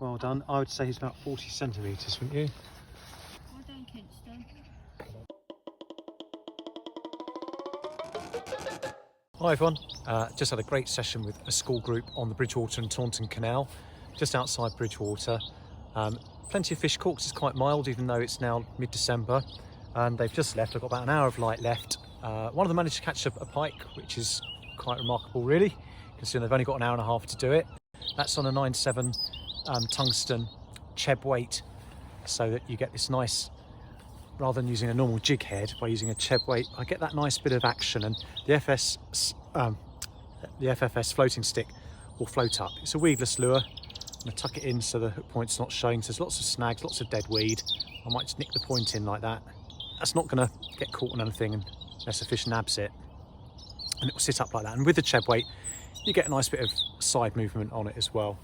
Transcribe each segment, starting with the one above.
Well done. I would say he's about 40 centimetres, wouldn't you? Well done, Kingston. Hi everyone, just had a great session with a school group on the Bridgewater and Taunton Canal, just outside Bridgewater. Plenty of fish caught 'cause it's quite mild even though it's now mid-December, and they've just left. I've got about an hour of light left. One of them managed to catch a pike, which is quite remarkable really, considering they've only got an hour and a half to do it. That's on a 9.7 tungsten cheb weight, so that you get this nice, rather than using a normal jig head, by using a cheb weight, I get that nice bit of action, and the FFS floating stick will float up. It's a weedless lure. I'm going to tuck it in so the hook point's not showing. So there's lots of snags, lots of dead weed. I might just nick the point in like that. That's not going to get caught on anything unless the fish nabs it. And it will sit up like that. And with the cheb weight, you get a nice bit of side movement on it as well.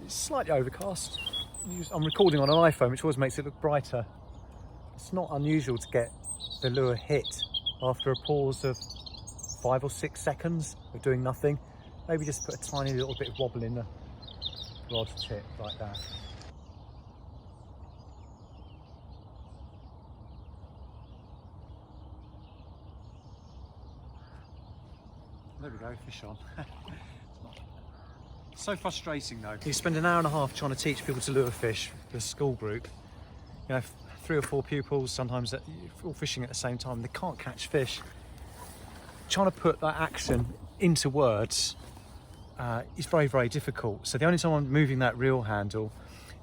It's slightly overcast. I'm recording on an iPhone, which always makes it look brighter. It's not unusual to get the lure hit after a pause of 5 or 6 seconds of doing nothing. Maybe just put a tiny little bit of wobble in the rod tip like that. There we go, fish on. So frustrating though. You spend an hour and a half trying to teach people to lure fish, the school group. You know, 3 or 4 pupils, sometimes all fishing at the same time, they can't catch fish. Trying to put that action into words is very, very difficult. So the only time I'm moving that reel handle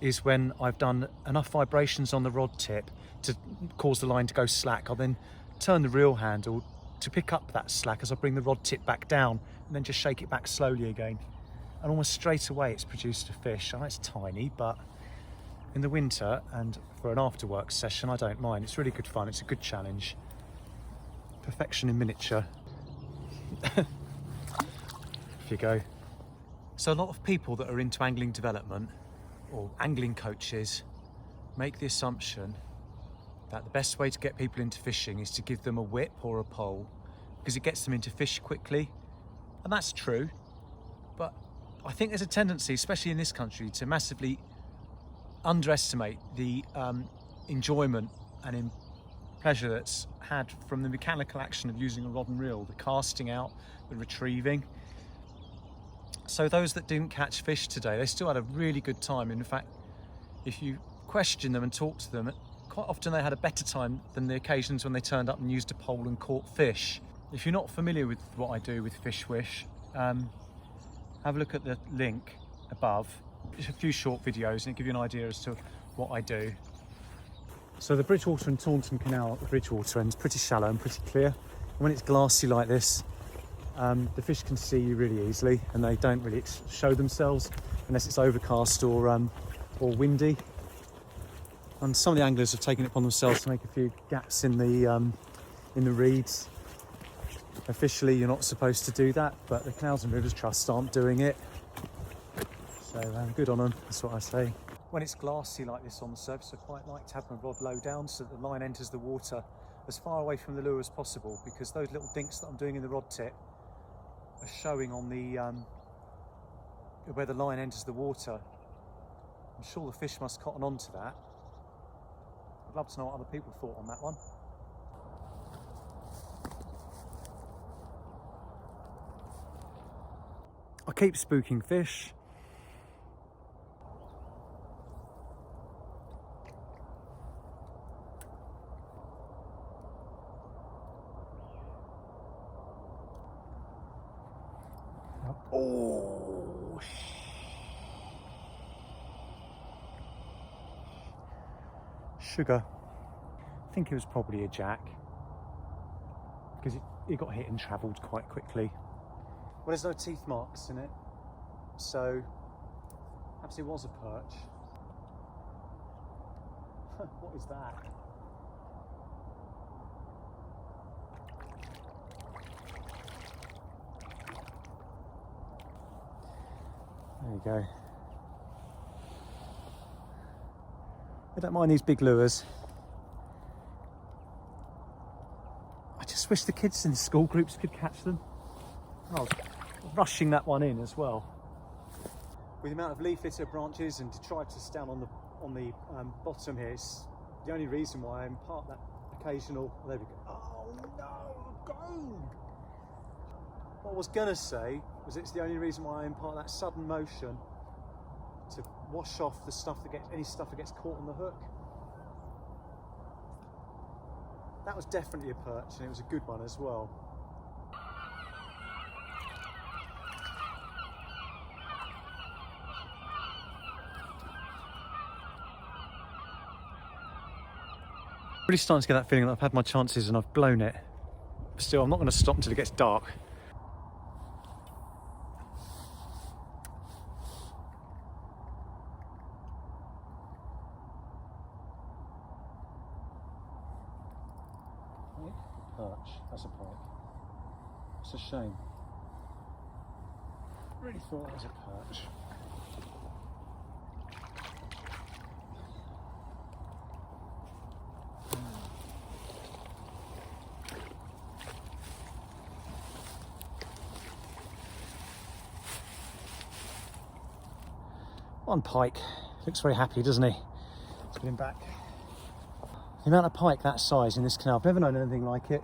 is when I've done enough vibrations on the rod tip to cause the line to go slack. I'll then turn the reel handle to pick up that slack as I bring the rod tip back down, and then just shake it back slowly again. And almost straight away it's produced a fish. I know it's tiny, but in the winter and for an after work session, I don't mind. It's really good fun. It's a good challenge. Perfection in miniature. Off you go. So a lot of people that are into angling development or angling coaches make the assumption that the best way to get people into fishing is to give them a whip or a pole because it gets them into fish quickly. And that's true, but I think there's a tendency, especially in this country, to massively underestimate the enjoyment and pleasure that's had from the mechanical action of using a rod and reel, the casting out, the retrieving. So those that didn't catch fish today, they still had a really good time. In fact, if you question them and talk to them, quite often they had a better time than the occasions when they turned up and used a pole and caught fish. If you're not familiar with what I do with Fishwish, have a look at the link above. It's a few short videos and it'll give you an idea as to what I do. So the Bridgewater and Taunton Canal at the Bridgewater end is pretty shallow and pretty clear. And when it's glassy like this, the fish can see you really easily and they don't really show themselves unless it's overcast or windy. And some of the anglers have taken it upon themselves to make a few gaps in the reeds. Officially, you're not supposed to do that, but the Canals and Rivers Trust aren't doing it. So good on them, that's what I say. When it's glassy like this on the surface, I quite like to have my rod low down so that the line enters the water as far away from the lure as possible, because those little dinks that I'm doing in the rod tip are showing on the where the line enters the water. I'm sure the fish must cotton onto that. I'd love to know what other people thought on that one. I keep spooking fish. Oh, sugar. I think it was probably a jack because it got hit and travelled quite quickly. Well, there's no teeth marks in it, so perhaps it was a perch. What is that? There you go. I don't mind these big lures. I just wish the kids in the school groups could catch them. I was rushing that one in as well. with the amount of leaf litter, branches and detritus down on the bottom here, it's the only reason why I impart that occasional, there we go, oh no, go! What I was gonna say was it's the only reason why I impart that sudden motion to wash off the stuff that gets, any stuff that gets caught on the hook. That was definitely a perch, and it was a good one as well. Really starting to get that feeling that I've had my chances and I've blown it. But still, I'm not going to stop until it gets dark. Perch, that's a pike. It's a shame. Really thought that was a perch. One pike. Looks very happy, doesn't he? Let's get him back. The amount of pike that size in this canal, I've never known anything like it.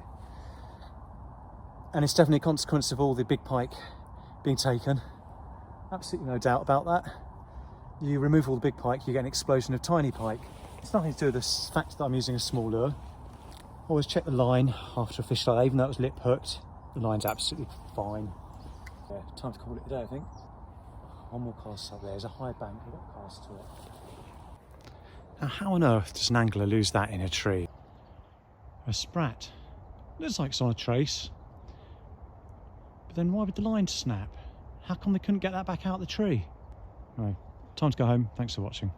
And it's definitely a consequence of all the big pike being taken. Absolutely no doubt about that. You remove all the big pike, you get an explosion of tiny pike. It's nothing to do with the fact that I'm using a small lure. Always check the line after a fish like that, even though it was lip hooked. The line's absolutely fine. Yeah, time to call it a day, I think. One more cast up there, there's a high bank, I've got a cast to it. Now how on earth does an angler lose that in a tree? A sprat. Looks like it's on a trace. But then why would the line snap? How come they couldn't get that back out of the tree? Right, time to go home, thanks for watching.